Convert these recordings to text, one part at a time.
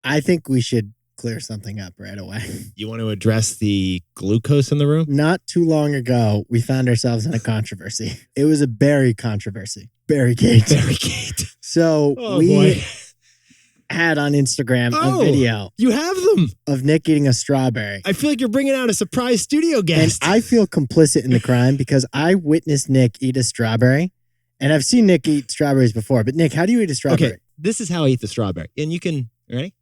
I think we should clear something up right away. You want to address the glucose in the room? Not too long ago, we found ourselves in a controversy. It was a berry controversy. Berrygate. Berrygate. So we had on Instagram a video. You have them. Of Nick eating a strawberry. I feel like you're bringing out a surprise studio guest. And I feel complicit in the crime because I witnessed Nick eat a strawberry. And I've seen Nick eat strawberries before. But Nick, how do you eat a strawberry? Okay, this is how I eat the strawberry. And you can, ready?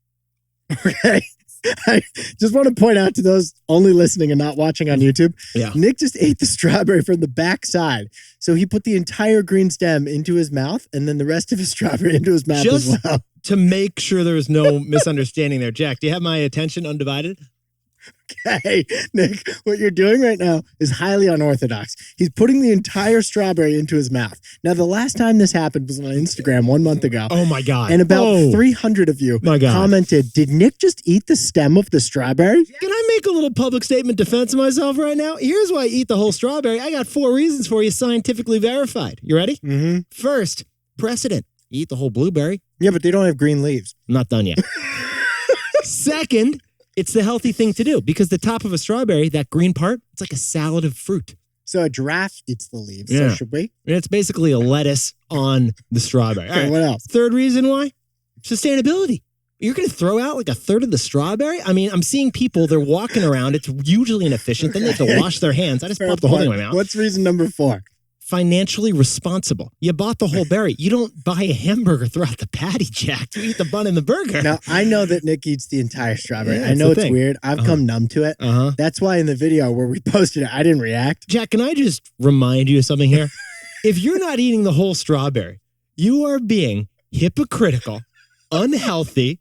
Okay. I just want to point out to those only listening and not watching on YouTube, Nick just ate the strawberry from the back side. So he put the entire green stem into his mouth and then the rest of his strawberry into his mouth as well. To make sure there was no misunderstanding there. Jack, do you have my attention undivided? Okay, Nick, what you're doing right now is highly unorthodox. He's putting the entire strawberry into his mouth. Now, the last time this happened was on Instagram 1 month ago. Oh, my God. And about 300 of you commented, did Nick just eat the stem of the strawberry? Can I make a little public statement defense of myself right now? Here's why I eat the whole strawberry. I got 4 reasons for you, scientifically verified. You ready? Mm-hmm. First, precedent. You eat the whole blueberry. Yeah, but they don't have green leaves. I'm not done yet. Second, it's the healthy thing to do because the top of a strawberry, that green part, it's like a salad of fruit. So a giraffe eats the leaves. So should we? And it's basically a lettuce on the strawberry. Okay, what else? Third reason why? Sustainability. You're going to throw out like a third of the strawberry? I mean, I'm seeing people, they're walking around. It's usually inefficient. Then they have to wash their hands. I just popped the whole thing in my mouth. What's reason number 4? Financially responsible. You bought the whole berry. You don't buy a hamburger throughout the patty, Jack. You eat the bun and the burger. Now, I know that Nick eats the entire strawberry. I know it's weird. I've come numb to it. That's why in the video where we posted it, I didn't react. Jack, can I just remind you of something here? If you're not eating the whole strawberry, you are being hypocritical, unhealthy,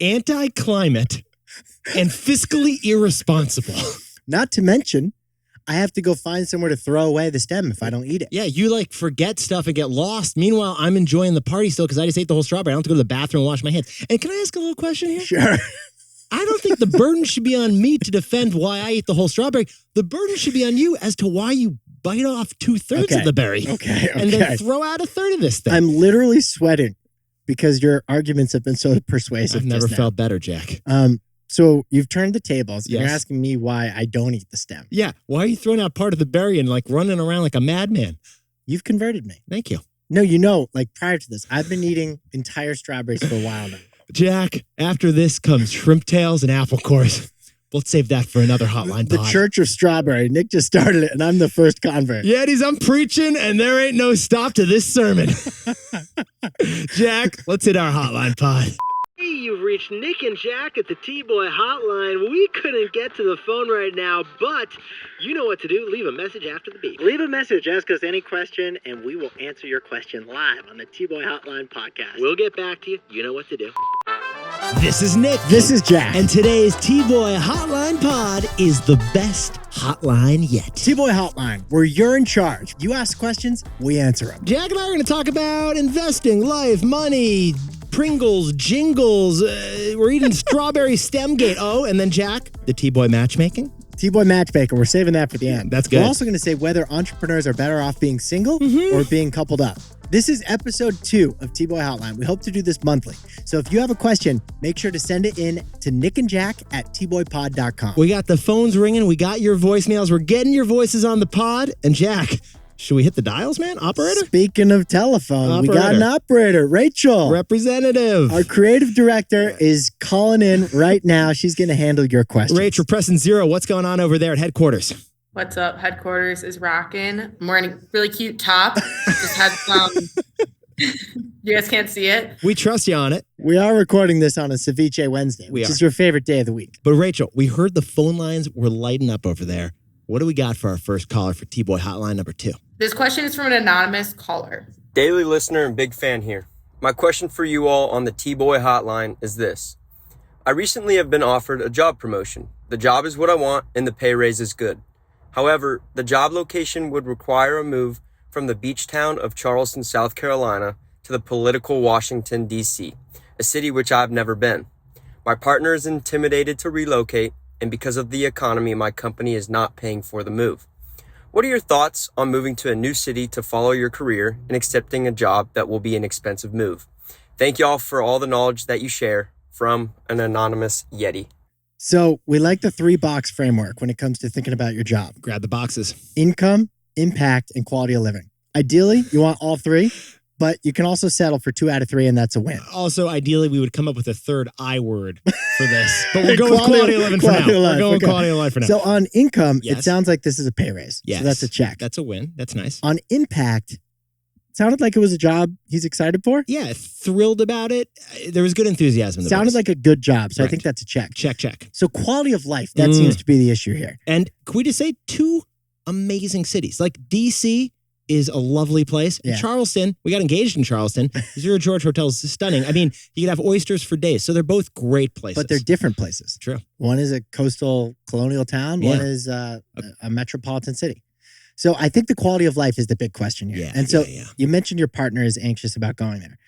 anti-climate, and fiscally irresponsible. Not to mention, I have to go find somewhere to throw away the stem if I don't eat it. Yeah, you like forget stuff and get lost. Meanwhile, I'm enjoying the party still because I just ate the whole strawberry. I don't have to go to the bathroom and wash my hands. And can I ask a little question here? Sure. I don't think the burden should be on me to defend why I ate the whole strawberry. The burden should be on you as to why you bite off 2/3 of the berry. Okay. And then throw out 1/3 of this thing. I'm literally sweating because your arguments have been so persuasive. I've never felt better, Jack. So you've turned the tables. And you're asking me why I don't eat the stem. Yeah. Why are you throwing out part of the berry and like running around like a madman? You've converted me. Thank you. No, like prior to this, I've been eating entire strawberries for a while now. Jack, after this comes shrimp tails and apple cores. Let's save that for another hotline pod. The Church of Strawberry. Nick just started it, and I'm the first convert. Yetis, I'm preaching, and there ain't no stop to this sermon. Jack, let's hit our hotline pod. Hey, you've reached Nick and Jack at the TBOY Hotline. We couldn't get to the phone right now, but you know what to do. Leave a message after the beep. Leave a message, ask us any question, and we will answer your question live on the TBOY Hotline podcast. We'll get back to you. You know what to do. This is Nick. This is Jack. And today's TBOY Hotline pod is the best hotline yet. TBOY Hotline, where you're in charge. You ask questions, we answer them. Jack and I are going to talk about investing, life, money, Pringles, jingles. We're eating strawberry stemgate. Oh, and then Jack, the T-Boy matchmaking. T-Boy matchmaker. We're saving that for the end. That's good. We're also going to say whether entrepreneurs are better off being single or being coupled up. This is episode 2 of T-Boy Hotline. We hope to do this monthly. So if you have a question, make sure to send it in to nickandjack@tboypod.com. We got the phones ringing. We got your voicemails. We're getting your voices on the pod. And Jack, should we hit the dials, man? Operator? Speaking of telephone, we got an operator, Rachel. Representative. Our creative director is calling in right now. She's going to handle your questions. Rachel, pressing 0. What's going on over there at headquarters? What's up? Headquarters is rocking. I'm wearing a really cute top. Just had some... You guys can't see it? We trust you on it. We are recording this on a Ceviche Wednesday, which is your favorite day of the week. But Rachel, we heard the phone lines were lighting up over there. What do we got for our first caller for T-Boy Hotline number 2? This question is from an anonymous caller. Daily listener and big fan here. My question for you all on the T-Boy Hotline is this. I recently have been offered a job promotion. The job is what I want and the pay raise is good. However, the job location would require a move from the beach town of Charleston, South Carolina to the political Washington, D.C., a city which I've never been. My partner is intimidated to relocate, and because of the economy, my company is not paying for the move. What are your thoughts on moving to a new city to follow your career and accepting a job that will be an expensive move? Thank you all for all the knowledge that you share. from an anonymous Yeti. So we like the 3-box framework when it comes to thinking about your job. Grab the boxes. Income, impact, and quality of living. Ideally, you want all 3, but you can also settle for 2 out of 3, and that's a win. Also, ideally, we would come up with a third I word for this. But we'll go with quality of living for now. We're going with quality of life for now. So on income, it sounds like this is a pay raise. Yes. So that's a check. That's a win. That's nice. On impact, it sounded like it was a job he's excited for. Yeah, thrilled about it. There was good enthusiasm in the Sounded voice. like a good job. So I think that's a check. Check. So quality of life, that seems to be the issue here. And can we just say 2 amazing cities? Like DC is a lovely place. And Charleston, we got engaged in Charleston. Zero George Hotel is stunning. I mean, you could have oysters for days. So they're both great places. But they're different places. True. One is a coastal colonial town. One is a metropolitan city. So I think the quality of life is the big question here. And so you mentioned your partner is anxious about going there.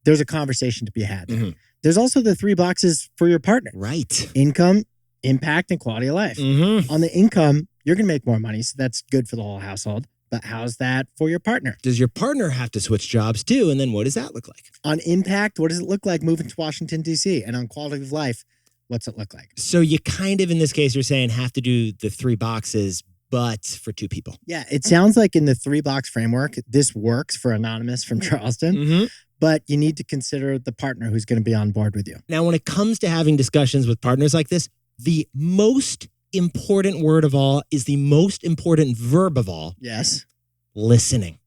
There's a conversation to be had there. There's also the 3 boxes for your partner. Right. Income, impact, and quality of life. On the income, you're going to make more money. So that's good for the whole household. But how's that for your partner? Does your partner have to switch jobs too? And then what does that look like? On impact, what does it look like moving to Washington, D.C.? And on quality of life, what's it look like? So you kind of, in this case, you're saying have to do the 3 boxes, but for 2 people. Yeah, it sounds like in the 3-box framework, this works for Anonymous from Charleston, but you need to consider the partner who's going to be on board with you. Now, when it comes to having discussions with partners like this, the most important word of all is the most important verb of all. Yes. Listening.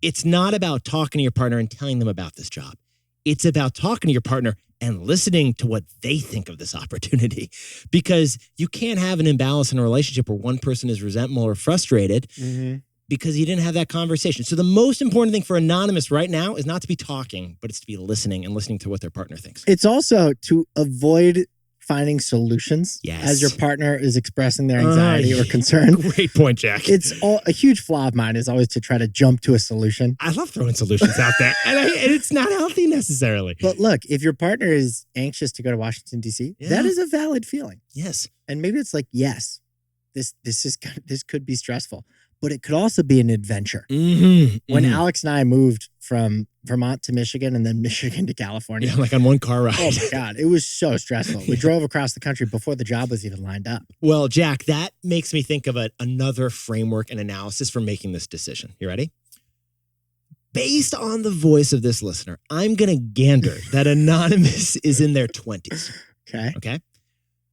It's not about talking to your partner and telling them about this job. It's about talking to your partner and listening to what they think of this opportunity. Because you can't have an imbalance in a relationship where one person is resentful or frustrated because you didn't have that conversation. So the most important thing for Anonymous right now is not to be talking, but it's to be listening and listening to what their partner thinks. It's also to avoid finding solutions as your partner is expressing their anxiety or concern. Great point, Jack. It's a huge flaw of mine is always to try to jump to a solution. I love throwing solutions out there, and it's not healthy necessarily. But look, if your partner is anxious to go to Washington, D.C., that is a valid feeling. Yes. And maybe it's like, yes, this could be stressful, but it could also be an adventure. When Alex and I moved from Vermont to Michigan and then Michigan to California. Yeah, like on one car ride. Oh my God, it was so stressful. We drove across the country before the job was even lined up. Well, Jack, that makes me think of another framework and analysis for making this decision. You ready? Based on the voice of this listener, I'm going to gander that Anonymous is in their 20s. Okay?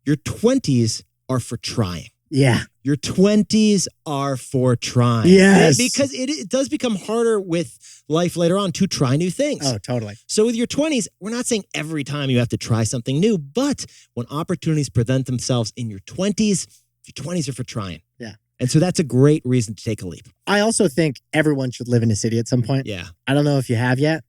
Your 20s are for trying. Yeah. Your 20s are for trying. Yes. Because it does become harder with life later on to try new things. Oh, totally. So with your 20s, we're not saying every time you have to try something new, but when opportunities present themselves in your 20s are for trying. Yeah. And so that's a great reason to take a leap. I also think everyone should live in a city at some point. Yeah. I don't know if you have yet,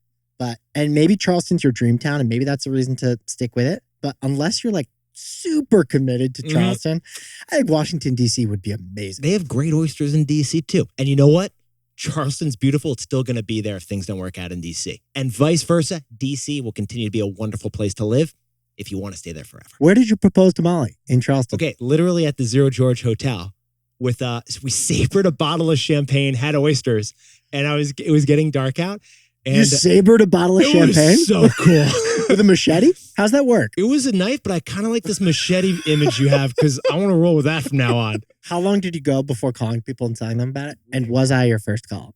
and maybe Charleston's your dream town and maybe that's a reason to stick with it. But unless you're like super committed to Charleston, I think Washington, D.C. would be amazing. They have great oysters in D.C. too. And you know what? Charleston's beautiful. It's still going to be there if things don't work out in D.C. And vice versa, D.C. will continue to be a wonderful place to live if you want to stay there forever. Where did you propose to Molly? In Charleston? Okay, literally at the Zero George Hotel. With we sabered a bottle of champagne, had oysters, and it was getting dark out. And you sabered a bottle of champagne? Was so cool. With a machete? How's that work? It was a knife, but I kind of like this machete image you have because I want to roll with that from now on. How long did you go before calling people and telling them about it? And was I your first call?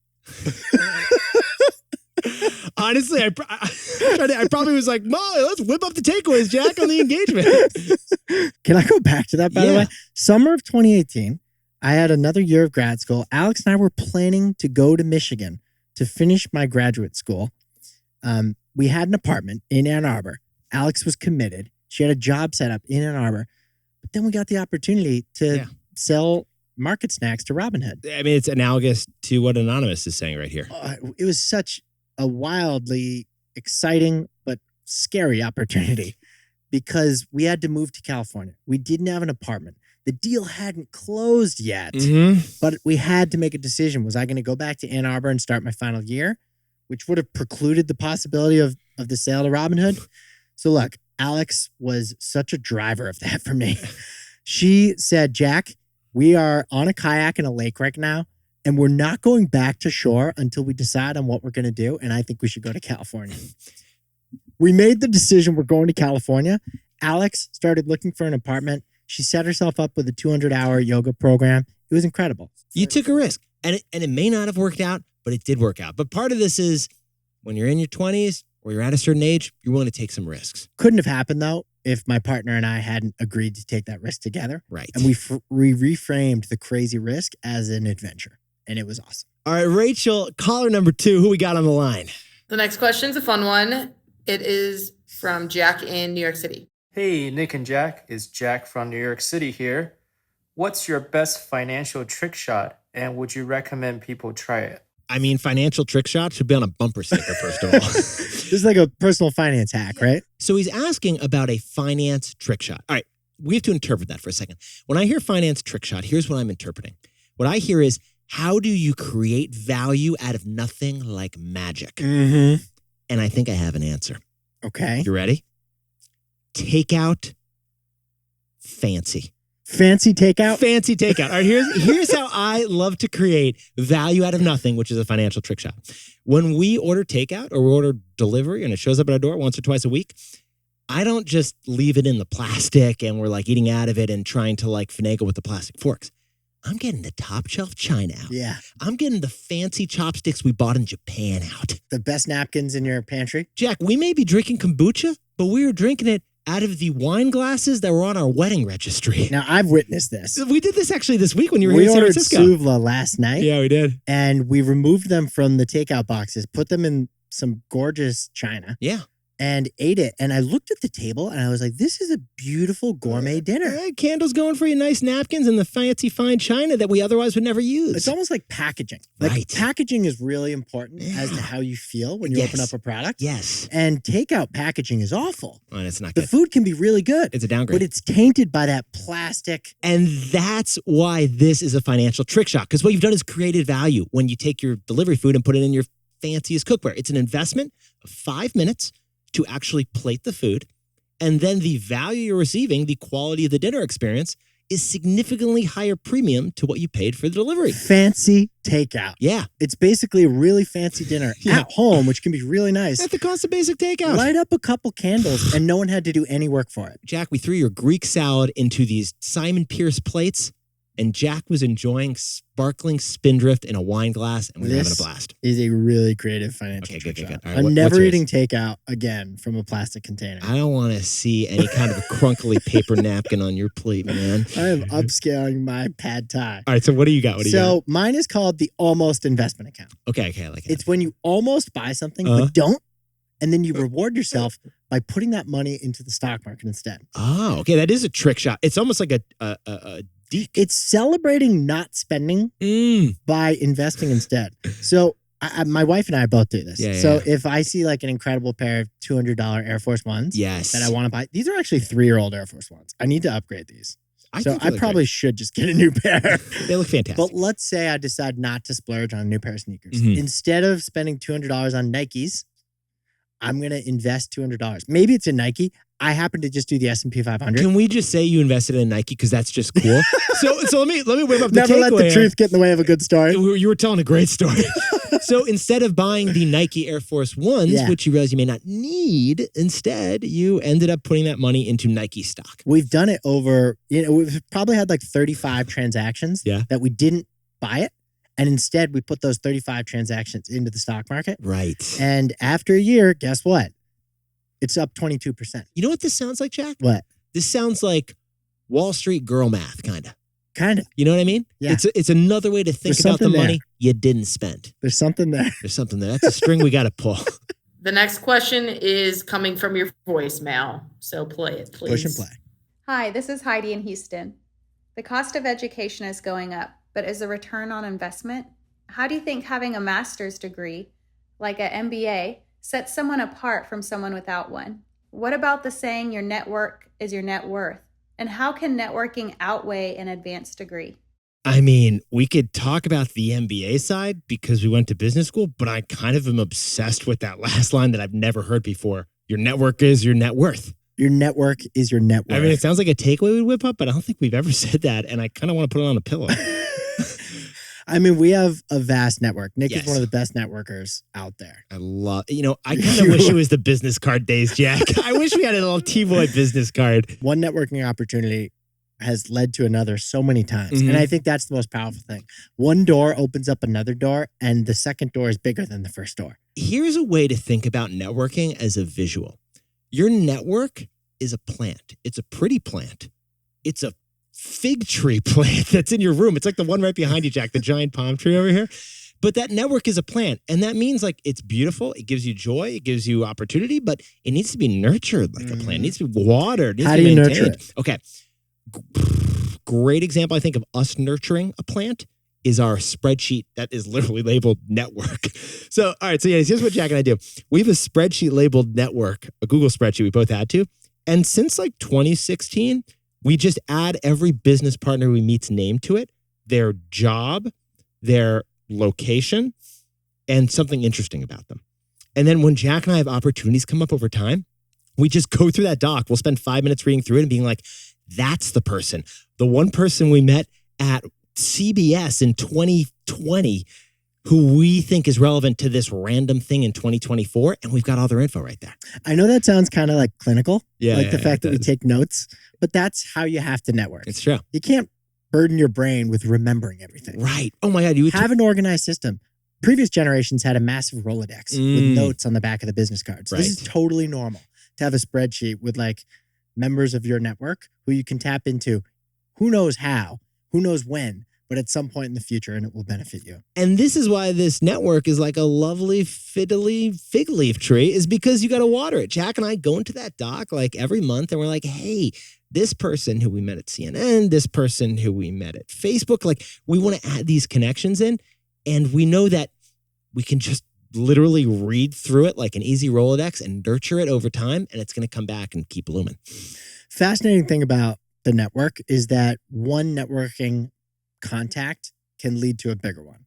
Honestly, I probably was like, Molly, let's whip up the takeaways, Jack, on the engagement. Can I go back to that, by the way? Summer of 2018, I had another year of grad school. Alex and I were planning to go to Michigan to finish my graduate school. We had an apartment in Ann Arbor. Alex was committed. She had a job set up in Ann Arbor. But then we got the opportunity to sell market snacks to Robinhood. I mean, it's analogous to what Anonymous is saying right here. It was such a wildly exciting but scary opportunity because we had to move to California. We didn't have an apartment. The deal hadn't closed yet, but we had to make a decision. Was I going to go back to Ann Arbor and start my final year, which would have precluded the possibility of the sale to Robinhood? So look, Alex was such a driver of that for me. She said, Jack, we are on a kayak in a lake right now, and we're not going back to shore until we decide on what we're going to do, and I think we should go to California. We made the decision. We're going to California. Alex started looking for an apartment. She set herself up with a 200-hour yoga program. It was incredible. You took a risk, and it may not have worked out, but it did work out. But part of this is when you're in your 20s or you're at a certain age, you're willing to take some risks. Couldn't have happened, though, if my partner and I hadn't agreed to take that risk together. Right. And we reframed the crazy risk as an adventure, and it was awesome. All right, Rachel, caller number 2, who we got on the line? The next question's a fun one. It is from Jack in New York City. Hey, Nick and Jack. It's Jack from New York City here. What's your best financial trick shot, and would you recommend people try it? I mean, financial trick shot should be on a bumper sticker, first of all. This is like a personal finance hack, right? So he's asking about a finance trick shot. All right, we have to interpret that for a second. When I hear finance trick shot, here's what I'm interpreting. What I hear is, how do you create value out of nothing like magic? Mm-hmm. And I think I have an answer. Okay. You ready? Takeout fancy. Fancy takeout? Fancy takeout. All right, here's how I love to create value out of nothing, which is a financial trick shot. When we order takeout or we order delivery and it shows up at our door once or twice a week, I don't just leave it in the plastic and we're like eating out of it and trying to like finagle with the plastic forks. I'm getting the top shelf china out. Yeah. I'm getting the fancy chopsticks we bought in Japan out. The best napkins in your pantry? Jack, we may be drinking kombucha, but we were drinking it out of the wine glasses that were on our wedding registry. Now, I've witnessed this. We did this actually this week when you were We here in San ordered Francisco. Suvla last night. Yeah, we did. And we removed them from the takeout boxes, put them in some gorgeous china. Yeah. And ate it. And I looked at the table and I was like, this is a beautiful gourmet dinner. Right, candles going for you, nice napkins and the fancy fine china that we otherwise would never use. It's almost like packaging. Like Right. packaging is really important as to how you feel when you open up a product. Yes. And takeout packaging is awful. Oh, and it's not The good. food can be really good. It's a downgrade. But it's tainted by that plastic. And that's why this is a financial trick shot. Because what you've done is created value when you take your delivery food and put it in your fanciest cookware. It's an investment of 5 minutes to actually plate the food. And then the value you're receiving, the quality of the dinner experience, is significantly higher premium to what you paid for the delivery. Fancy takeout. Yeah. It's basically a really fancy dinner at home, which can be really nice. At the cost of basic takeout. Light up a couple candles and no one had to do any work for it. Jack, we threw your Greek salad into these Simon Pierce plates, and Jack was enjoying sparkling Spindrift in a wine glass, and we were having a blast. Is a really creative financial Okay, trick good. shot. All right, I'm what's never yours? eating takeout again from a plastic container. I don't want to see any kind of a crunkly paper napkin on your plate, man. I am upscaling my pad thai. All right, so what do you got? So mine is called the almost investment account. Okay, I like it. It's when you almost buy something but don't, and then you reward yourself by putting that money into the stock market instead. Oh, okay, that is a trick shot. It's almost like a deek. It's celebrating not spending by investing instead. So my wife and I both do this. So if I see like an incredible pair of $200 Air Force Ones that I want to buy, these are actually 3-year-old Air Force Ones. I need to upgrade these. So I probably should just get a new pair. They look fantastic. But let's say I decide not to splurge on a new pair of sneakers. Instead of spending $200 on Nikes, I'm going to invest $200. Maybe it's a Nike. I happen to just do the S&P 500. Can we just say you invested in Nike because that's just cool? so let me whip up the Never let the truth get in the way of a good story. You were telling a great story. So instead of buying the Nike Air Force Ones, which you realize you may not need, instead you ended up putting that money into Nike stock. We've done it over, we've probably had like 35 transactions that we didn't buy it. And instead, we put those 35 transactions into the stock market. Right. And after a year, guess what? It's up 22%. You know what this sounds like, Jack? What? This sounds like Wall Street girl math, kind of. Kind of. You know what I mean? Yeah. It's another way to think about the money you didn't spend. There's something there. There's something there. That's a string we got to pull. The next question is coming from your voicemail. So play it, please. Push and play. Hi, this is Heidi in Houston. The cost of education is going up, but as a return on investment, how do you think having a master's degree, like an MBA, sets someone apart from someone without one? What about the saying your network is your net worth? And how can networking outweigh an advanced degree? I mean, we could talk about the MBA side because we went to business school, but I kind of am obsessed with that last line that I've never heard before. Your network is your net worth. Your network is your net worth. I mean, it sounds like a takeaway we'd whip up, but I don't think we've ever said that. And I kind of want to put it on a pillow. I mean, we have a vast network. Nick Yes. is one of the best networkers out there. I kind of wish it was the business card days, Jack. I wish we had a little T-Boy business card. One networking opportunity has led to another so many times. Mhm. And I think that's the most powerful thing. One door opens up another door, and the second door is bigger than the first door. Here's a way to think about networking as a visual. Your network is a plant. It's a pretty plant. It's a fig tree plant that's in your room. It's like the one right behind you, Jack, the giant palm tree over here. But that network is a plant. And that means like it's beautiful. It gives you joy. It gives you opportunity, but it needs to be nurtured like a plant. It needs to be watered. It needs How to do be you maintained. nurture it? Okay. Great example, I think, of us nurturing a plant is our spreadsheet that is literally labeled network. So, all right. So, yeah, here's what Jack and I do. We have a spreadsheet labeled network, a Google spreadsheet we both had to. And since like 2016, we just add every business partner we meet's name to it, their job, their location, and something interesting about them. And then when Jack and I have opportunities come up over time, we just go through that doc. We'll spend 5 minutes reading through it and being like, that's the person. The one person we met at CBS in 2020 who we think is relevant to this random thing in 2024. And we've got all their info right there. I know that sounds kind of like clinical, Yeah, the fact that we take notes, but that's how you have to network. It's true. You can't burden your brain with remembering everything. Right. Oh my God. You would Have an organized system. Previous generations had a massive Rolodex with notes on the back of the business cards. Right. This is totally normal to have a spreadsheet with like members of your network who you can tap into. Who knows how, who knows when, but at some point in the future, and it will benefit you. And this is why this network is like a lovely fiddly fig leaf tree, is because you got to water it. Jack and I go into that doc like every month and we're like, hey, this person who we met at CNN, this person who we met at Facebook, like we want to add these connections in. And we know that we can just literally read through it like an easy Rolodex and nurture it over time. And it's going to come back and keep blooming. Fascinating thing about the network is that one networking contact can lead to a bigger one.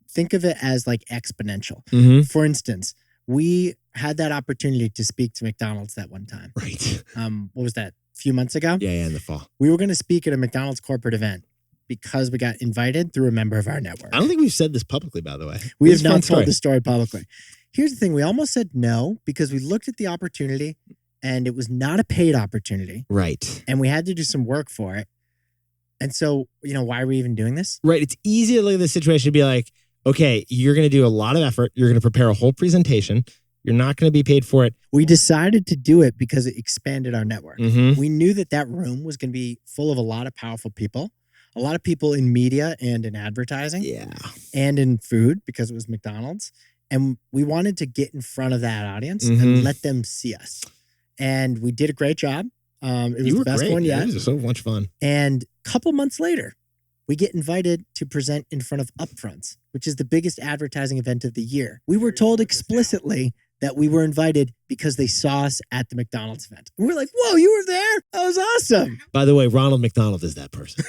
Think of it as like exponential. Mm-hmm. For instance, we had that opportunity to speak to McDonald's that one time. Right. What was that? A few months ago? Yeah, in the fall. We were going to speak at a McDonald's corporate event because we got invited through a member of our network. I don't think we've said this publicly, by the way. We have not told the story publicly. Here's the thing. We almost said no because we looked at the opportunity and it was not a paid opportunity. Right. And we had to do some work for it. And so, why are we even doing this? Right. It's easy to look at the situation and be like, okay, you're going to do a lot of effort. You're going to prepare a whole presentation. You're not going to be paid for it. We decided to do it because it expanded our network. Mm-hmm. We knew that room was going to be full of a lot of powerful people. A lot of people in media and in advertising. Yeah. And in food because it was McDonald's. And we wanted to get in front of that audience and let them see us. And we did a great job. It was the best one yet. It was so much fun. And a couple months later, we get invited to present in front of Upfronts, which is the biggest advertising event of the year. We were told explicitly that we were invited because they saw us at the McDonald's event. And we're like, whoa, you were there? That was awesome. By the way, Ronald McDonald is that person.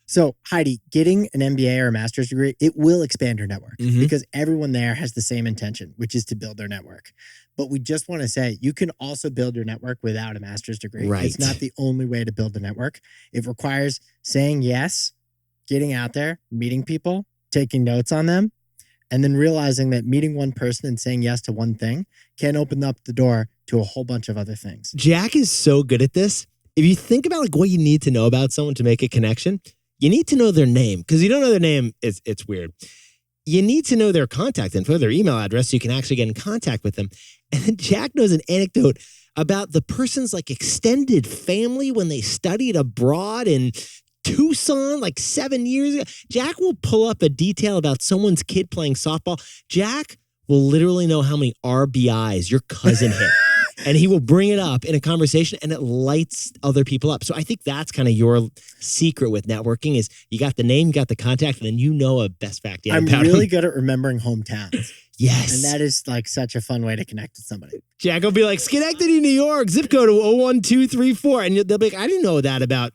So, Heidi, getting an MBA or a master's degree, it will expand your network because everyone there has the same intention, which is to build their network. But we just want to say you can also build your network without a master's degree. Right. It's not the only way to build a network. It requires saying yes, getting out there, meeting people, taking notes on them, and then realizing that meeting one person and saying yes to one thing can open up the door to a whole bunch of other things. Jack is so good at this. If you think about like what you need to know about someone to make a connection, you need to know their name, because you don't know their name, it's weird. You need to know their contact info, their email address, so you can actually get in contact with them. And then Jack knows an anecdote about the person's like extended family when they studied abroad in Tucson like 7 years ago. Jack will pull up a detail about someone's kid playing softball. Jack will literally know how many RBIs your cousin hit. And he will bring it up in a conversation and it lights other people up. So I think that's kind of your secret with networking is you got the name, you got the contact, and then you know a best fact. I'm really good at remembering hometowns. Yes. And that is like such a fun way to connect with somebody. Jack will be like, Schenectady, New York, zip code 01234. And they'll be like, I didn't know that about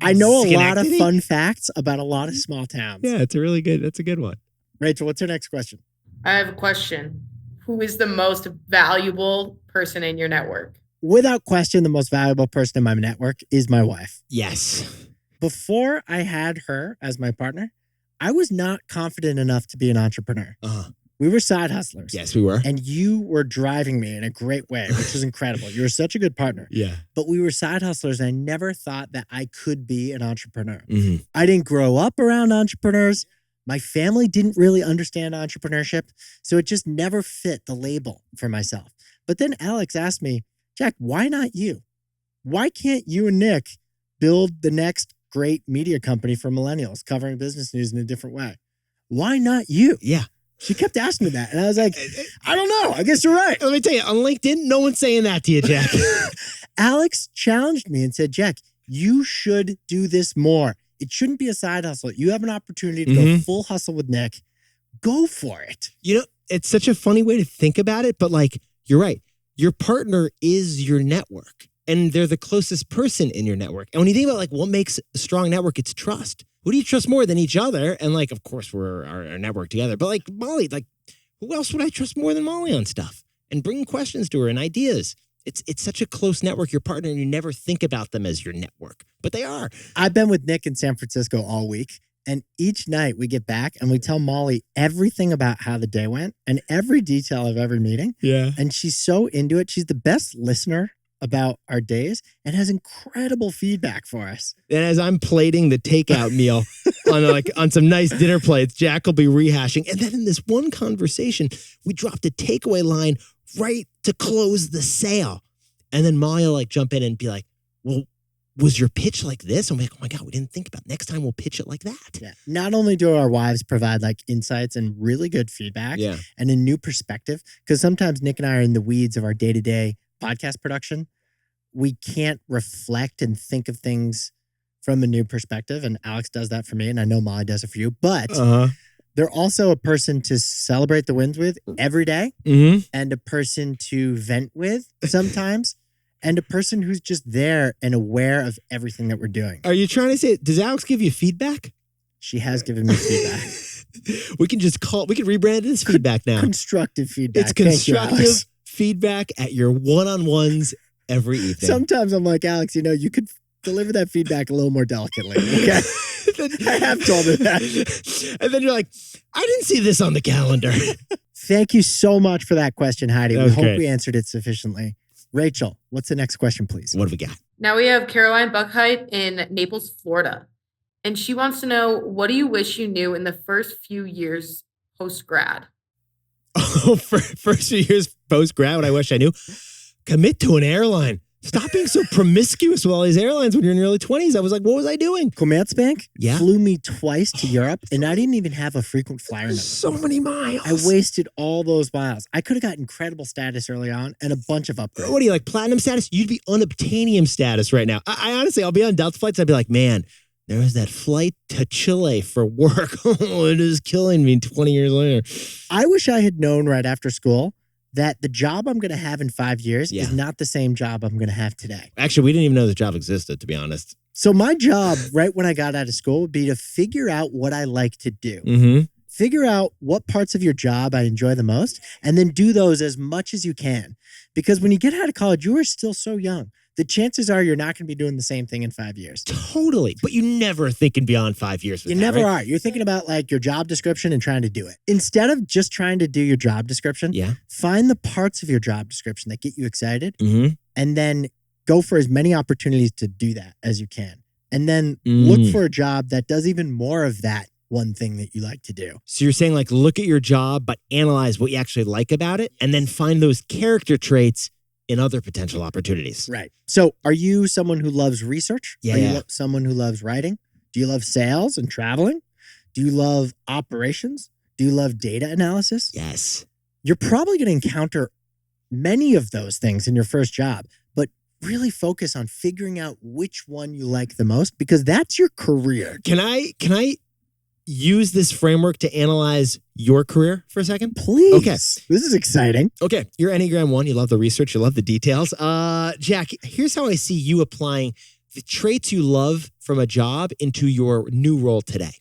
I know a lot of Schenectady. fun facts about a lot of small towns. Yeah, that's a good one. Rachel, what's your next question? I have a question. Who is the most valuable person in your network? Without question, the most valuable person in my network is my wife. Yes. Before I had her as my partner, I was not confident enough to be an entrepreneur. We were side hustlers. Yes, we were. And you were driving me in a great way, which was incredible. You were such a good partner. Yeah. But we were side hustlers, and I never thought that I could be an entrepreneur. Mm-hmm. I didn't grow up around entrepreneurs. My family didn't really understand entrepreneurship, so it just never fit the label for myself. But then Alex asked me, Jack, why not you? Why can't you and Nick build the next great media company for millennials, covering business news in a different way? Why not you? Yeah. She kept asking me that. And I was like, I don't know. I guess you're right. Let me tell you, on LinkedIn, no one's saying that to you, Jack. Alex challenged me and said, Jack, you should do this more. It shouldn't be a side hustle. You have an opportunity to go full hustle with Nick. Go for it. You know, it's such a funny way to think about it, but like, you're right. Your partner is your network, and they're the closest person in your network. And when you think about like what makes a strong network, it's trust. Who do you trust more than each other? And like, of course, we're our network together. But like Molly, like, who else would I trust more than Molly on stuff? And bringing questions to her and ideas. It's such a close network, your partner, and you never think about them as your network. But they are. I've been with Nick in San Francisco all week. And each night we get back and we tell Molly everything about how the day went and every detail of every meeting. Yeah. And she's so into it. She's the best listener about our days and has incredible feedback for us. And as I'm plating the takeout meal on some nice dinner plates, Jack will be rehashing. And then in this one conversation, we dropped a takeaway line right to close the sale. And then Molly will like jump in and be like, well, was your pitch like this? I'm like, oh my God, we didn't think about it. Next time we'll pitch it like that. Yeah. Not only do our wives provide like insights and really good feedback and a new perspective, because sometimes Nick and I are in the weeds of our day-to-day podcast production. We can't reflect and think of things from a new perspective. And Alex does that for me. And I know Molly does it for you. But they're also a person to celebrate the wins with every day and a person to vent with sometimes. And a person who's just there and aware of everything that we're doing. Are you trying to say, does Alex give you feedback? She has given me feedback. We can rebrand it as feedback now. Constructive feedback. It's constructive feedback at your one-on-ones every evening. Sometimes I'm like, Alex, you could deliver that feedback a little more delicately. Okay. I have told her that. And then you're like, I didn't see this on the calendar. Thank you so much for that question, Heidi. We hope great. we answered it sufficiently. Rachel, what's the next question, please? What do we got? Now we have Caroline Buckheit in Naples, Florida. And she wants to know, what do you wish you knew in the first few years post-grad? Oh, first few years post-grad, what I wish I knew? Commit to an airline. Stop being so promiscuous with all these airlines when you're in your early 20s. I was like, what was I doing? Commerzbank flew me twice to Europe, and I didn't even have a frequent flyer number. So many miles. I wasted all those miles. I could have got incredible status early on and a bunch of upgrades. What are you, like platinum status? You'd be unobtainium status right now. I honestly, I'll be on Delta flights. I'd be like, man, there was that flight to Chile for work. Oh, it is killing me 20 years later. I wish I had known right after school that the job I'm going to have in 5 years is not the same job I'm going to have today. Actually, we didn't even know the job existed, to be honest. So my job right when I got out of school would be to figure out what I like to do. Mm-hmm. Figure out what parts of your job I enjoy the most, and then do those as much as you can. Because when you get out of college, you are still so young. The chances are you're not going to be doing the same thing in 5 years. Totally. But you never thinking beyond 5 years. You never are. You're thinking about like your job description and trying to do it. Instead of just trying to do your job description, find the parts of your job description that get you excited and then go for as many opportunities to do that as you can. And then look for a job that does even more of that one thing that you like to do. So you're saying like look at your job, but analyze what you actually like about it and then find those character traits in other potential opportunities. Right. So are you someone who loves research? Yeah. Are you someone who loves writing? Do you love sales and traveling? Do you love operations? Do you love data analysis? Yes. You're probably going to encounter many of those things in your first job, but really focus on figuring out which one you like the most because that's your career. Can I use this framework to analyze your career for a second? Please. Okay. This is exciting. Okay. You're Enneagram 1. You love the research. You love the details. Jack, here's how I see you applying the traits you love from a job into your new role today.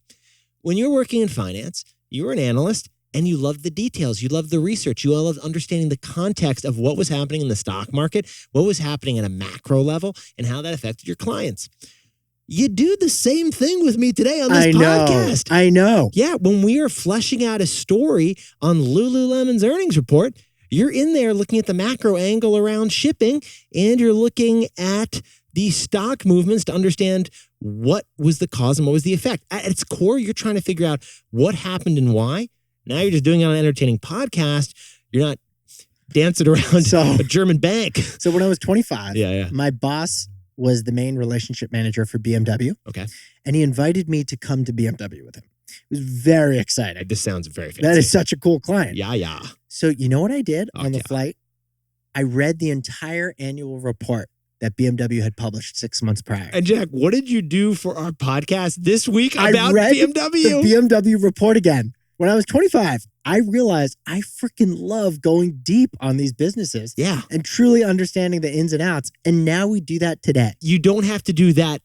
When you're working in finance, you're an analyst and you love the details. You love the research. You love understanding the context of what was happening in the stock market, what was happening at a macro level, and how that affected your clients. You do the same thing with me today on this podcast. I know. Yeah, when we are fleshing out a story on Lululemon's earnings report, you're in there looking at the macro angle around shipping, and you're looking at the stock movements to understand what was the cause and what was the effect. At its core, you're trying to figure out what happened and why. Now you're just doing it on an entertaining podcast. You're not dancing around a German bank. So when I was 25, yeah. my boss was the main relationship manager for BMW. Okay. And he invited me to come to BMW with him. It was very exciting. This sounds very fancy. That is such a cool client. Yeah. So you know what I did on the flight? I read the entire annual report that BMW had published 6 months prior. And Jack, what did you do for our podcast this week about I read BMW? The BMW report again. When I was 25, I realized I freaking love going deep on these businesses. Yeah. And truly understanding the ins and outs. And now we do that today. You don't have to do that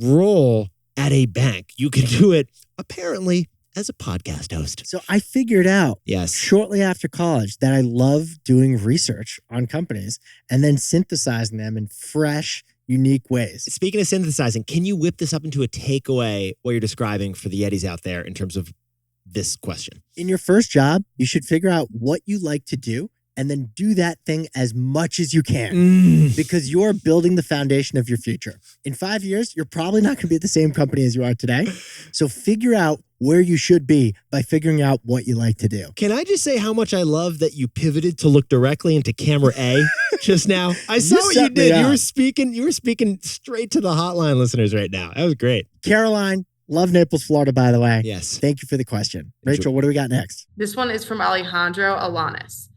role at a bank. You can do it, apparently, as a podcast host. So I figured out Yes. shortly after college that I love doing research on companies and then synthesizing them in fresh, unique ways. Speaking of synthesizing, can you whip this up into a takeaway, what you're describing for the Yetis out there in terms of this question? In your first job, you should figure out what you like to do and then do that thing as much as you can because you're building the foundation of your future. In 5 years, you're probably not going to be at the same company as you are today. So figure out where you should be by figuring out what you like to do. Can I just say how much I love that you pivoted to look directly into camera A just now? I saw what you did. You were speaking straight to the hotline listeners right now. That was great. Caroline, love Naples, Florida, by the way. Yes. Thank you for the question. Rachel, what do we got next? This one is from Alejandro Alanis.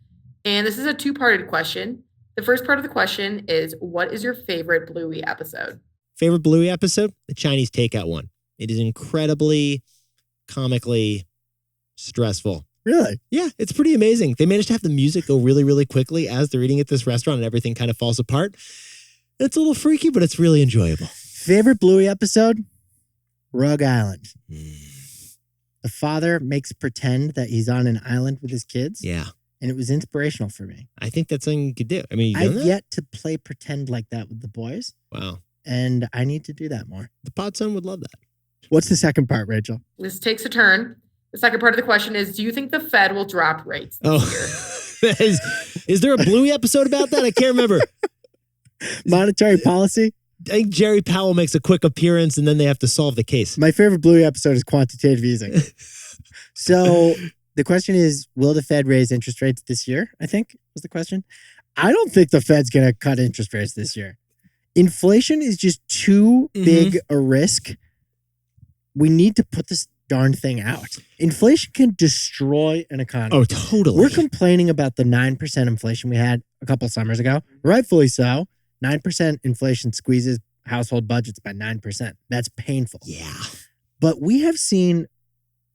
And this is a two-parted question. The first part of the question is, what is your favorite Bluey episode? Favorite Bluey episode? The Chinese takeout one. It is incredibly comically stressful. Really? Yeah, it's pretty amazing. They managed to have the music go really, really quickly as they're eating at this restaurant and everything kind of falls apart. It's a little freaky, but it's really enjoyable. Favorite Bluey episode? Rug Island. The father makes pretend that he's on an island with his kids. Yeah. And it was inspirational for me. I think that's something you could do. I mean, I've yet to play pretend like that with the boys. Wow. And I need to do that more. The pod son would love that. What's the second part, Rachel? This takes a turn. The second part of the question is, do you think the Fed will drop rates this year? Is there a Bluey episode about that? I can't remember. Monetary policy? I think Jerry Powell makes a quick appearance and then they have to solve the case. My favorite Bluey episode is quantitative easing. So the question is, will the Fed raise interest rates this year? I think was the question. I don't think the Fed's going to cut interest rates this year. Inflation is just too big a risk. We need to put this darn thing out. Inflation can destroy an economy. Oh, totally. We're complaining about the 9% inflation we had a couple summers ago. Rightfully so. 9% inflation squeezes household budgets by 9%. That's painful. Yeah. But we have seen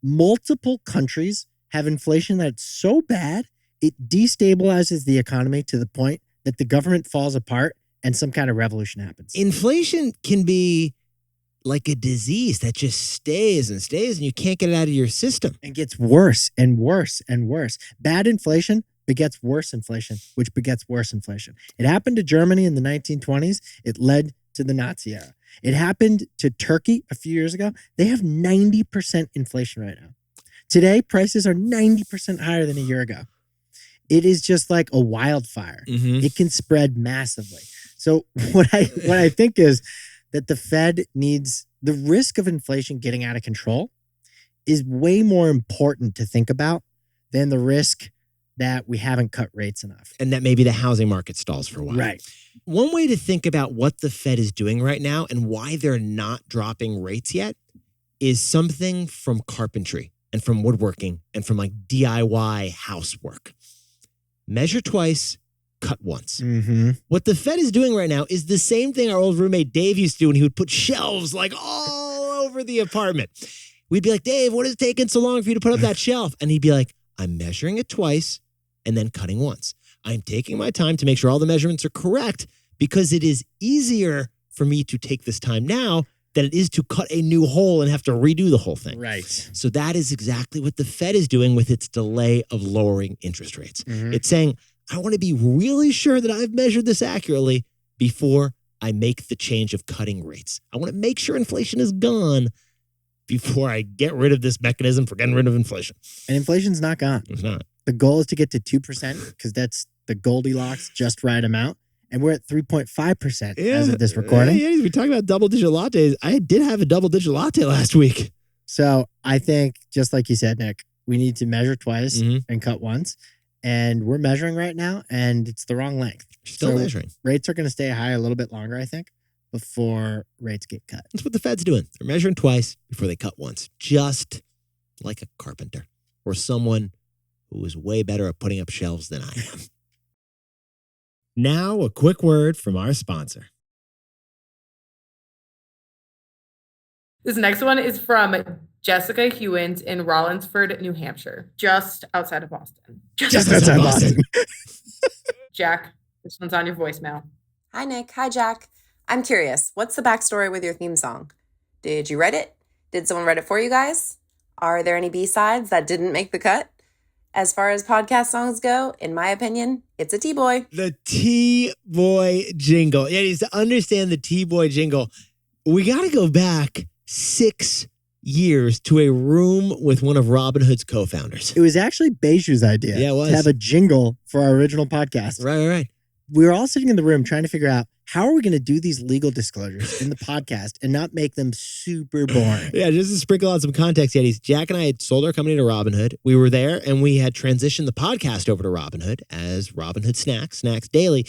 multiple countries have inflation that's so bad, it destabilizes the economy to the point that the government falls apart and some kind of revolution happens. Inflation can be like a disease that just stays and stays and you can't get it out of your system. And gets worse and worse and worse. Bad inflation begets worse inflation, which begets worse inflation. It happened to Germany in the 1920s. It led to the Nazi era. It happened to Turkey a few years ago. They have 90% inflation right now. Today, prices are 90% higher than a year ago. It is just like a wildfire. It can spread massively. So what I think is that the Fed needs, the risk of inflation getting out of control is way more important to think about than the risk that we haven't cut rates enough. And that maybe the housing market stalls for a while. Right. One way to think about what the Fed is doing right now and why they're not dropping rates yet is something from carpentry and from woodworking and from like DIY housework. Measure twice, cut once. What the Fed is doing right now is the same thing our old roommate Dave used to do when he would put shelves like all over the apartment. We'd be like, Dave, what is it taking so long for you to put up that shelf? And he'd be like, I'm measuring it twice and then cutting once. I'm taking my time to make sure all the measurements are correct because it is easier for me to take this time now than it is to cut a new hole and have to redo the whole thing. Right. So that is exactly what the Fed is doing with its delay of lowering interest rates. It's saying, I want to be really sure that I've measured this accurately before I make the change of cutting rates. I want to make sure inflation is gone before I get rid of this mechanism for getting rid of inflation. And inflation's not gone. It's not. The goal is to get to 2% because that's the Goldilocks just right amount. And we're at 3.5% as of this recording. Yeah, we talk about double-digit lattes. I did have a double-digit latte last week. So I think, just like you said, Nick, we need to measure twice and cut once. And we're measuring right now, and it's the wrong length. Still measuring. Rates are going to stay high a little bit longer, I think, before rates get cut. That's what the Fed's doing. They're measuring twice before they cut once. Just like a carpenter or someone who is way better at putting up shelves than I am. Now, a quick word from our sponsor. This next one is from Jessica Hewins in Rollinsford, New Hampshire, just outside of Boston. Just outside Boston. Jack, this one's on your voicemail. Hi, Nick. Hi, Jack. I'm curious, what's the backstory with your theme song? Did you write it? Did someone write it for you guys? Are there any B-sides that didn't make the cut? As far as podcast songs go, in my opinion, it's a T-Boy. The T-Boy jingle. Yeah, to understand the T-Boy jingle, we got to go back 6 years to a room with one of Robin Hood's co-founders. It was actually Beiju's idea. Yeah, it was. To have a jingle for our original podcast. Right. We were all sitting in the room trying to figure out how are we going to do these legal disclosures in the podcast and not make them super boring. Yeah, just to sprinkle out some context, Yetis, Jack and I had sold our company to Robinhood. We were there and we had transitioned the podcast over to Robinhood as Robinhood Snacks Daily.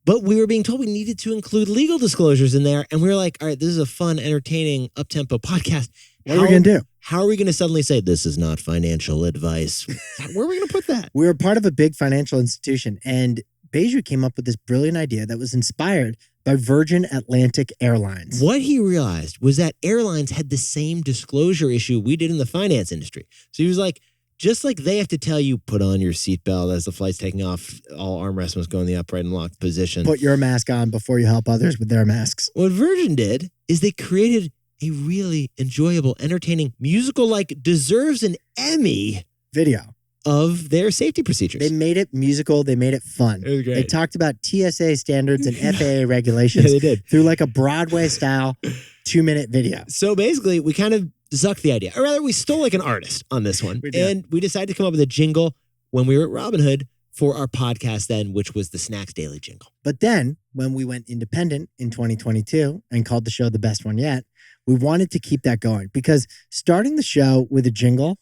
But we were being told we needed to include legal disclosures in there. And we were like, all right, this is a fun, entertaining, up-tempo podcast. What are we going to do? How are we going to suddenly say this is not financial advice? Where are we going to put that? We were part of a big financial institution, and Beiju came up with this brilliant idea that was inspired by Virgin Atlantic Airlines. What he realized was that airlines had the same disclosure issue we did in the finance industry. So he was like, just like they have to tell you, put on your seatbelt as the flight's taking off, all armrests must go in the upright and locked position. Put your mask on before you help others with their masks. What Virgin did is they created a really enjoyable, entertaining, musical-like, deserves an Emmy video of their safety procedures. They made it musical. They made it fun. It was great. They talked about TSA standards and FAA regulations Yeah, they did. through like a Broadway-style 2-minute video. So basically, we kind of sucked the idea. Or rather, we stole like an artist on this one. And we decided to come up with a jingle when we were at Robinhood for our podcast then, which was the Snacks Daily jingle. But then, when we went independent in 2022 and called the show The Best One Yet, we wanted to keep that going because starting the show with a jingle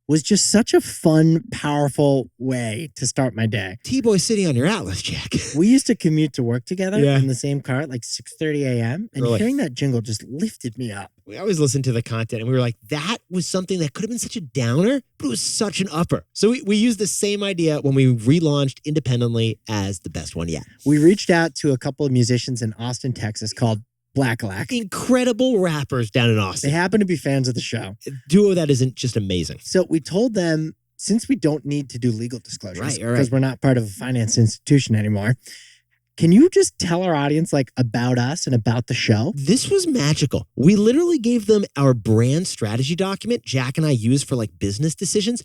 was just such a fun, powerful way to start my day. T-Boy sitting on your Atlas, Jack. We used to commute to work together Yeah. in the same car at like 6:30 a.m. And Really? hearing that jingle just lifted me up. We always listened to the content and we were like, that was something that could have been such a downer, but it was such an upper. So we used the same idea when we relaunched independently as The Best One Yet. We reached out to a couple of musicians in Austin, Texas called Black. Incredible rappers down in They Austin. happen to be fans of the show. A duo that isn't just amazing. So we told them, since we don't need to do legal disclosures Right. because we're not part of a finance institution anymore, can you just tell our audience like about us and about the show? This was magical. We literally gave them our brand strategy document Jack and I use for like business decisions,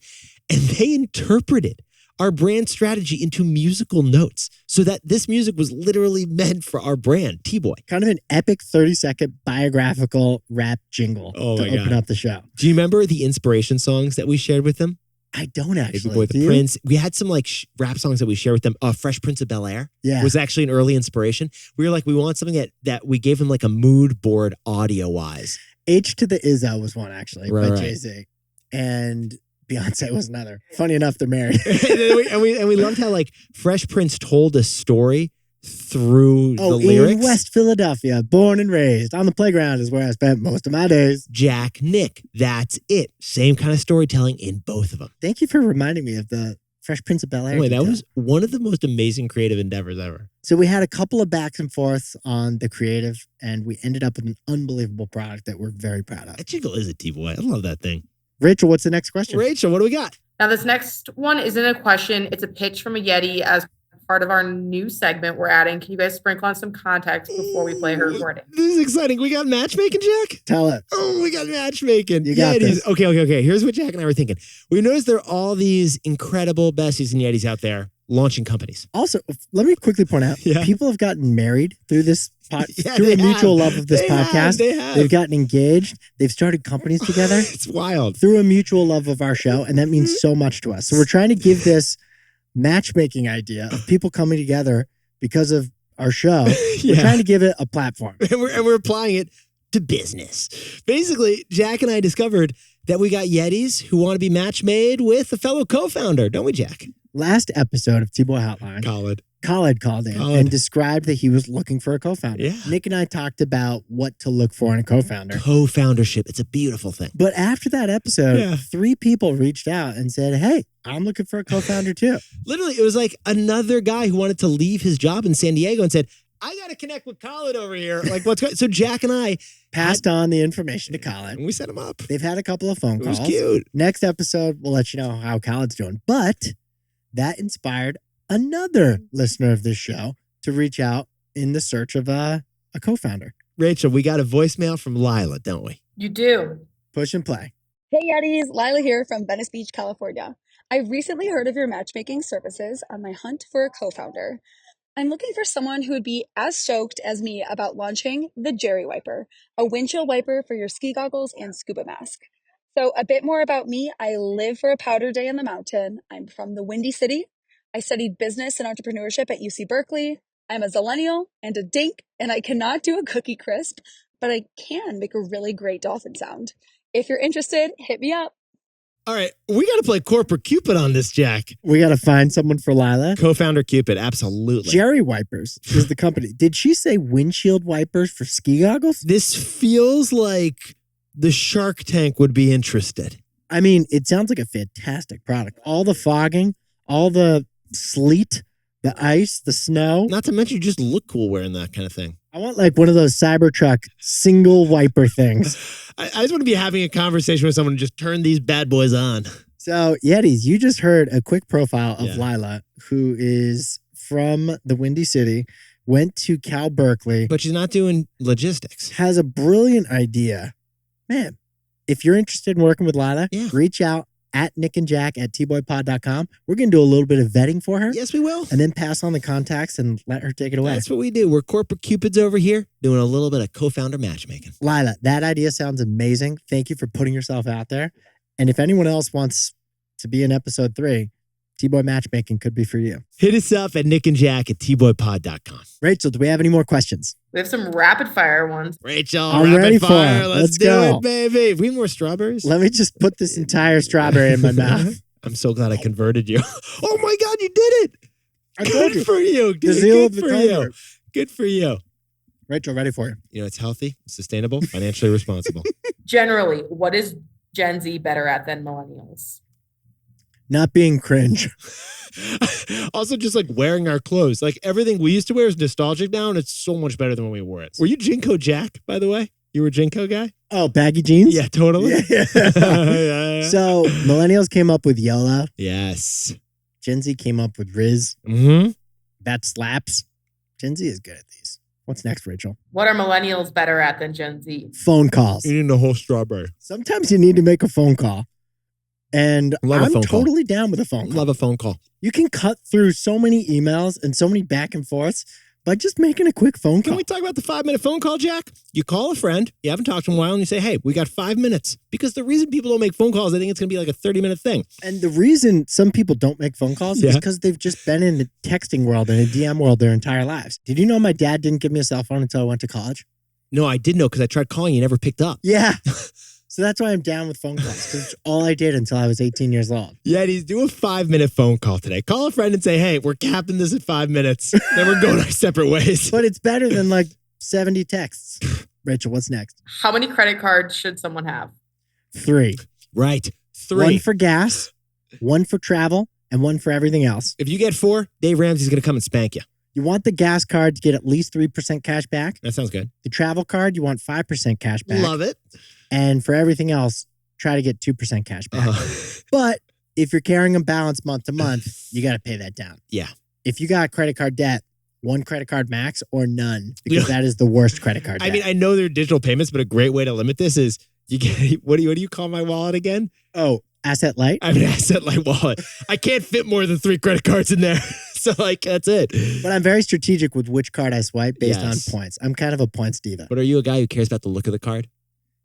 and they interpreted our brand strategy into musical notes so that this music was literally meant for our brand, T-Boy. Kind of an epic 30-second biographical rap jingle Oh to my open God. up the show. Do you remember the inspiration songs that we shared with them? I don't Baby actually. Boy, Do The you? Prince. We had some like rap songs that we shared with them. Fresh Prince of Bel-Air Yeah. was actually an early inspiration. We were like, we want something that we gave them like a mood board audio-wise. H to the Izzo was one actually by Right. Jay-Z. And Beyonce was another. Funny enough, they're married. and we loved how like Fresh Prince told a story through the lyrics. In West Philadelphia, born and raised. On the playground is where I spent most of my days. Jack, Nick, that's it. Same kind of storytelling in both of them. Thank you for reminding me of the Fresh Prince of Bel-Air. Boy, that detail. was one of the most amazing creative endeavors ever. So we had a couple of backs and forths on the creative, and we ended up with an unbelievable product that we're very proud of. That jingle is a T-Boy. I love that thing. Rachel, what's the next question? Rachel, what do we got? Now, this next one isn't a question. It's a pitch from a Yeti as part of our new segment we're adding. Can you guys sprinkle on some context before we play her recording? This is exciting. We got matchmaking, Jack? Tell it. Oh, we got matchmaking. You got Yetis. this. Okay. Here's what Jack and I were thinking. We noticed there are all these incredible besties and Yetis out there launching companies. Also, let me quickly point out, people have gotten married through this through a mutual love of this podcast. They've gotten engaged. They've started companies together. It's wild. Through a mutual love of our show. And that means so much to us. So we're trying to give this matchmaking idea of people coming together because of our show. We're trying to give it a platform. And we're applying it to business. Basically, Jack and I discovered that we got Yetis who want to be match made with a fellow co-founder, don't we, Jack? Last episode of TBOY Hotline, Khaled called in and described that he was looking for a co-founder. Yeah. Nick and I talked about what to look for in a co-founder. Co-foundership. It's a beautiful thing. But after that episode, 3 people reached out and said, hey, I'm looking for a co-founder too. Literally, it was like another guy who wanted to leave his job in San Diego and said, I got to connect with Khaled over here. Like, what's going? So Jack and I passed on the information to Khaled. And we set him up. They've had a couple of phone calls. It was cute. Next episode, we'll let you know how Khaled's doing. But that inspired another listener of this show to reach out in the search of a co-founder. Rachel, we got a voicemail from Lila, don't we? You do. Push and play. Hey Yetis, Lila here from Venice Beach, California. I recently heard of your matchmaking services on my hunt for a co-founder. I'm looking for someone who would be as stoked as me about launching the Jerry Wiper, a windshield wiper for your ski goggles and scuba mask. So a bit more about me. I live for a powder day in the mountain. I'm from the Windy City. I studied business and entrepreneurship at UC Berkeley. I'm a Millennial and a dink, and I cannot do a cookie crisp, but I can make a really great dolphin sound. If you're interested, hit me up. All right, we got to play Corporate Cupid on this, Jack. We got to find someone for Lila. Co-founder Cupid, absolutely. Jerry Wipers is the company. Did she say windshield wipers for ski goggles? This feels like the Shark Tank would be interested. I mean, it sounds like a fantastic product. All the fogging, all the sleet, the ice, the snow. Not to mention you just look cool wearing that kind of thing. I want like one of those Cybertruck single wiper things. I just want to be having a conversation with someone and just turn these bad boys on. So, Yetis, you just heard a quick profile of Lila, who is from the Windy City, went to Cal Berkeley. But she's not doing logistics. Has a brilliant idea. Man, if you're interested in working with Lila, reach out at nickandjack@tboypod.com. We're going to do a little bit of vetting for her. Yes, we will. And then pass on the contacts and let her take it away. That's what we do. We're corporate cupids over here doing a little bit of co-founder matchmaking. Lila, that idea sounds amazing. Thank you for putting yourself out there. And if anyone else wants to be in episode 3, T-Boy Matchmaking could be for you. Hit us up at nickandjack@tboypod.com. Rachel, do we have any more questions? We have some rapid fire ones. Rachel, I'm ready for fire. it. Let's do go. it, baby. If we have more strawberries. Let me just put this entire strawberry in my mouth. I'm so glad I converted you. Oh my God, you did it. Good for you. Good for you. Good for you. Rachel, ready for you. You know, it's healthy, sustainable, financially responsible. Generally, what is Gen Z better at than millennials? Not being cringe. Also, just like wearing our clothes. Like everything we used to wear is nostalgic now, and it's so much better than when we wore it. Were you Jinko Jack, by the way? You were a Jinko guy? Oh, baggy jeans? Yeah, totally. Yeah. So, millennials came up with YOLO. Yes. Gen Z came up with Riz. Mm-hmm. That slaps. Gen Z is good at these. What's next, Rachel? What are millennials better at than Gen Z? Phone calls. Eating the whole strawberry. Sometimes you need to make a phone call. And I'm totally down with a phone call. Love a phone call. You can cut through so many emails and so many back and forths by just making a quick phone call. Can we talk about the 5-minute phone call, Jack? You call a friend, you haven't talked to him in a while, and you say, hey, we got 5 minutes. Because the reason people don't make phone calls, I think it's going to be like a 30-minute thing. And the reason some people don't make phone calls is because they've just been in the texting world and a DM world their entire lives. Did you know my dad didn't give me a cell phone until I went to college? No, I did know because I tried calling you, never picked up. Yeah. So that's why I'm down with phone calls, because it's all I did until I was 18 years old. Yetis, do a 5-minute phone call today. Call a friend and say, hey, we're capping this at 5 minutes. Then we're going our separate ways. But it's better than like 70 texts. Rachel, what's next? How many credit cards should someone have? 3. Right. 3. 1 for gas, 1 for travel, and 1 for everything else. If you get 4, Dave Ramsey's going to come and spank you. You want the gas card to get at least 3% cash back. That sounds good. The travel card, you want 5% cash back. Love it. And for everything else, try to get 2% cash back. But if you're carrying a balance month to month, you got to pay that down. Yeah. If you got credit card debt, 1 credit card max or none, because that is the worst credit card debt. I mean, I know they're digital payments, but a great way to limit this is you get, what do you call my wallet again? Oh, Asset light? I have an asset-light wallet. I can't fit more than 3 credit cards in there. So, like, that's it. But I'm very strategic with which card I swipe based Yes. on points. I'm kind of a points diva. But are you a guy who cares about the look of the card?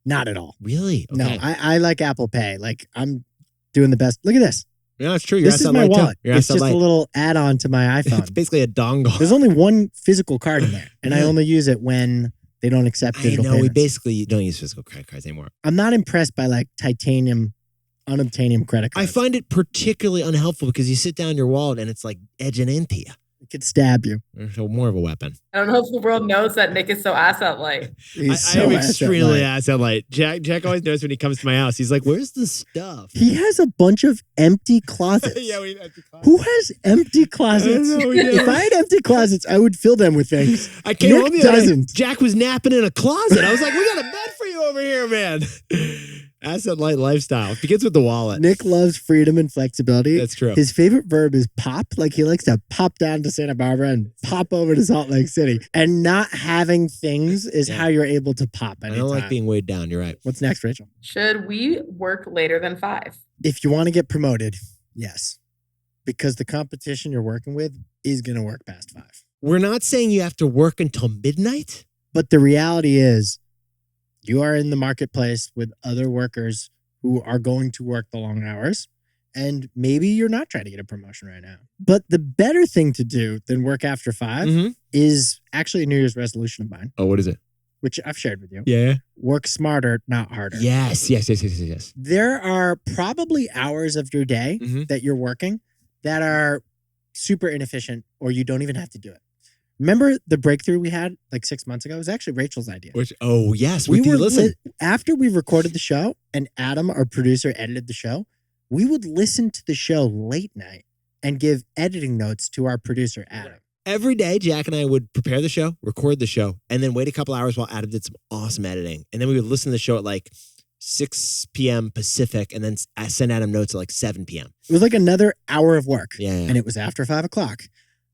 Not at all. Really? Okay. No, I like Apple Pay. Like, I'm doing the best. Look at this. Yeah, it's true. You're This is my asset-light, too. wallet. You're It's just asset-light. a little add-on to my It's iPhone. basically a dongle. There's only one physical card in there, and I only use it when they don't accept I digital know. We payments. basically don't use physical credit cards anymore. I'm not impressed by like titanium, unobtainium credit I cards. find it particularly unhelpful because you sit down your wallet and it's like edging into you. It could stab you. So more of a weapon. I don't know if the world knows that Nick is so asset light. He's I am so extremely asset-light. asset-light. Jack always knows when he comes to my house. He's like, "Where's the stuff?" He has a bunch of empty closets. we have to call. Who has empty closets? I know, we do. If I had empty closets, I would fill them with things. I came Nick home the other day, doesn't. Jack was napping in a closet. I was like, "We got a bed for you over here, man." Asset-light lifestyle begins with the wallet. Nick loves freedom and flexibility. That's true. His favorite verb is pop. Like he likes to pop down to Santa Barbara and pop over to Salt Lake City. And not having things is Yeah. how you're able to pop I anytime. don't like being weighed down. You're right. What's next, Rachel? Should we work later than 5? If you want to get promoted, yes. Because the competition you're working with is going to work past 5. We're not saying you have to work until midnight. But the reality is you are in the marketplace with other workers who are going to work the long hours. And maybe you're not trying to get a promotion right now. But the better thing to do than work after 5 Mhm. is actually a New Year's resolution of mine, Oh, what is it? which I've shared with you. Yeah. Work smarter, not harder. Yes. There are probably hours of your day Mhm. that you're working that are super inefficient or you don't even have to do it. Remember the breakthrough we had like 6 months ago? It was actually Rachel's idea. Which? Oh, yes. We were listen. After we recorded the show and Adam, our producer, edited the show, we would listen to the show late night and give editing notes to our producer, Adam. Every day, Jack and I would prepare the show, record the show, and then wait a couple hours while Adam did some awesome editing. And then we would listen to the show at like 6 p.m. Pacific and then send Adam notes at like 7 p.m. It was like another hour of work. Yeah. And it was after 5 o'clock.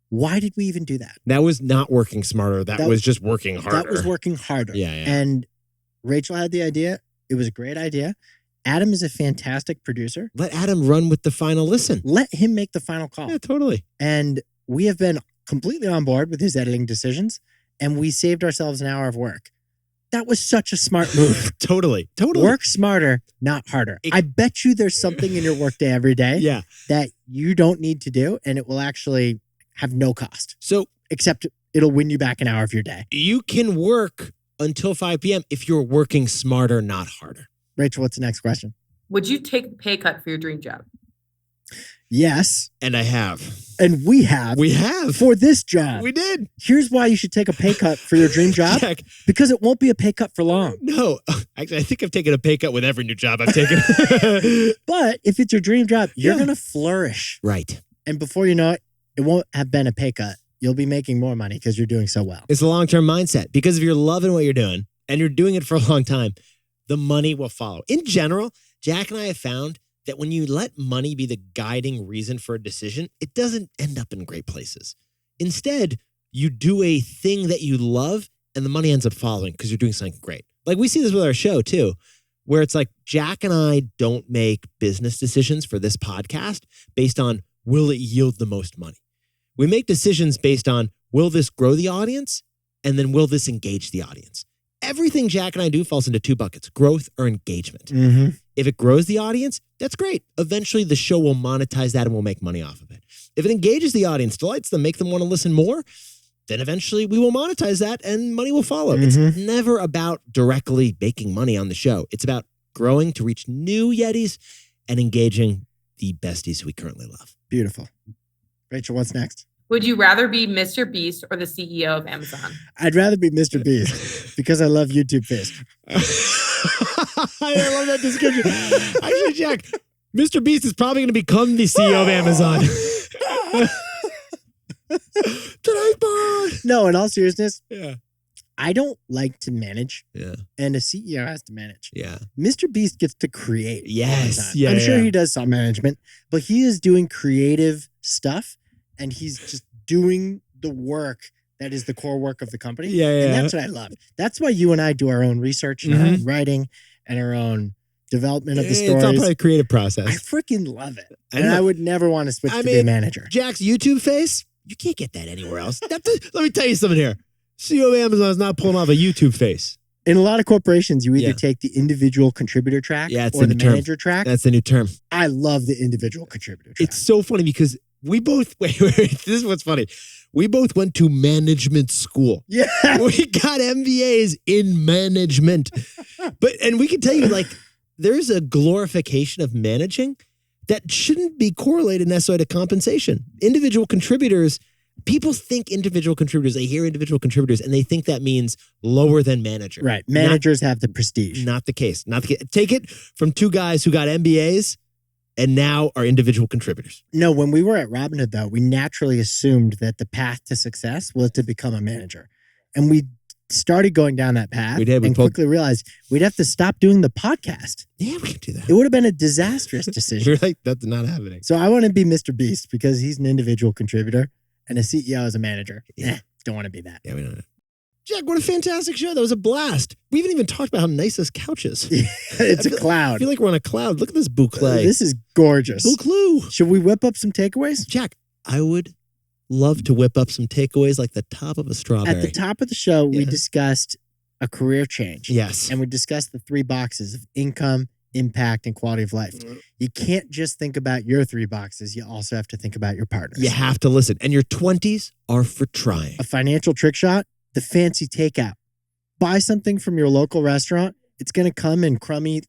Why did we even do that? That was not working smarter. That was just working harder. That was working harder. Yeah. And Rachel had the idea. It was a great idea. Adam is a fantastic producer. Let Adam run with the final listen. Let him make the final call. Yeah, totally. And we have been completely on board with his editing decisions, and we saved ourselves an hour of work. That was such a smart move. Totally. Work smarter, not harder. I bet you there's something in your workday every day Yeah. that you don't need to do, and it will actually have no cost, So except it'll win you back an hour of your day. you can work until 5 p.m. if you're working smarter, not harder. Rachel, what's the next question? Would you take a pay cut for your dream job? Yes, And I have. and we have We have. for this job. We did. Here's why you should take a pay cut for your dream job, Jack, because it won't be a pay cut for long. no. Actually, I think I've taken a pay cut with every new job I've taken. But if it's your dream job, you're Yeah. going to flourish. Right. And before you know it, it won't have been a pay cut. You'll be making more money because you're doing so well. It's a long-term mindset because if you're loving what you're doing and you're doing it for a long time, the money will follow. In general, Jack and I have found that when you let money be the guiding reason for a decision, it doesn't end up in great places. Instead, you do a thing that you love and the money ends up following because you're doing something great. Like we see this with our show too, where it's like Jack and I don't make business decisions for this podcast based on will it yield the most money. We make decisions based on will this grow the audience and then will this engage the audience. Everything Jack and I do falls into 2 buckets, growth or engagement. Mm-hmm. If it grows the audience, that's great. Eventually, the show will monetize that and we'll make money off of it. If it engages the audience, delights them, make them want to listen more, then eventually we will monetize that and money will follow. It's never about directly making money on the show. It's about growing to reach new Yetis and engaging the besties we currently love. Beautiful. Rachel, what's next? Would you rather be Mr. Beast or the CEO of Amazon? I'd rather be Mr. Beast because I love YouTube Face. I love that description. Actually, Jack, Mr. Beast is probably going to become the CEO of Amazon. Today's board. No, in all seriousness, Yeah. I don't like to manage, Yeah. and a CEO has to manage. Yeah. Mr. Beast gets to create. all the Yes. time. Yeah, I'm sure yeah. he does some management, but he is doing creative stuff, and he's just doing the work that is the core work of the company. Yeah, yeah. And that's what I love. That's why you and I do our own research and our own writing and our own development of the It's stories. all part of the creative I process. freaking love it. I And know. I would never want to switch to be a manager. Jack's YouTube face, you can't get that anywhere else. Let me tell you something here. CEO of Amazon is not pulling off a YouTube face. In a lot of corporations, you either Yeah. take the individual contributor track It's or the the new term. manager track. That's the new term. I love the individual contributor track. It's so funny because we both, wait, this is what's funny. We both went to management school. Yeah. We got MBAs in management. And we can tell you, like, there's a glorification of managing that shouldn't be correlated necessarily to compensation. Individual contributors, people think individual contributors, they hear individual contributors, and they think that means lower than manager. Right. Managers have the prestige. Not the case. Not the case. Take it from two guys who got MBAs and now are individual contributors. No, when we were at Robinhood, though, we naturally assumed that the path to success was to become a manager. And we started going down that path We did. We and pulled- quickly realized we'd have to stop doing the podcast. Yeah, we can do that. It would have been a disastrous decision. You're like, that's not happening. So I want to be Mr. Beast because he's an individual contributor and a CEO is a manager. Yeah. Don't want to be that. Yeah, we don't know. Jack, what a fantastic show. That was a blast. We haven't even talked about how nice this couch is. It's a I cloud. feel like we're on a cloud. Look at this boucle. This is gorgeous. Boucle. Should we whip up some takeaways? Jack, I would love to whip up some takeaways like the top of a strawberry. At the top of the show, we Yeah. discussed a career change. Yes. And we discussed the 3 boxes of income, impact, and quality of life. You can't just think about your 3 boxes. You also have to think about your partners. You have to listen. And your 20s are for trying. A financial trick shot, the fancy takeout. Buy something from your local restaurant. It's going to come in crummy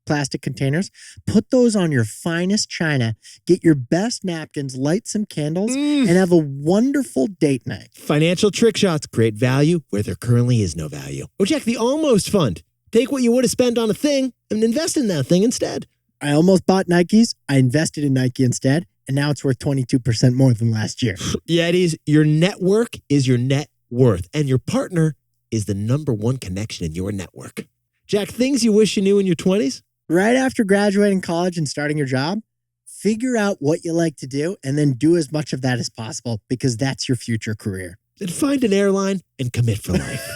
plastic containers. Put those on your finest china. Get your best napkins, light some candles, and have a wonderful date night. Financial trick shots, great value where there currently is no value. Oh, Jack, the Almost Fund. Take what you would have spent on a thing and invest in that thing instead. I almost bought Nikes. I invested in Nike instead, and now it's worth 22% more than last year. Yetis, your network is your net worth, and your partner is the number one connection in your network. Jack, things you wish you knew in your 20s? Right after graduating college and starting your job, figure out what you like to do and then do as much of that as possible because that's your future career. Then find an airline and commit for life.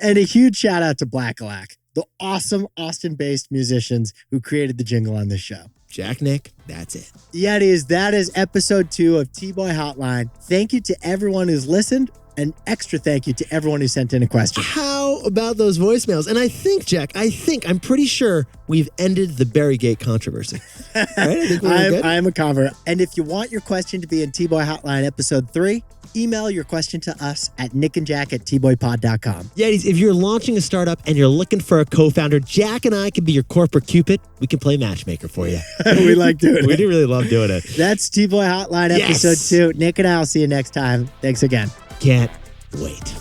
And a huge shout out to Black the awesome Austin-based musicians who created the jingle on this show. Jack, Nick, that's it. Yetis, that is episode 2 of TBOY Hotline. Thank you to everyone who's listened. An extra thank you to everyone who sent in a question. How about those voicemails? And I think, Jack, I'm pretty sure we've ended the Berrygate controversy. Right? I think we're good. I'm a convert. And if you want your question to be in TBOY Hotline episode 3, email your question to us at nickandjack@tboypod.com. Yetis, if you're launching a startup and you're looking for a co-founder, Jack and I can be your corporate Cupid. We can play matchmaker for you. We like doing We it. do really love doing it. That's TBOY Hotline Yes. episode 2. Nick and I will see you next time. Thanks again. Can't wait.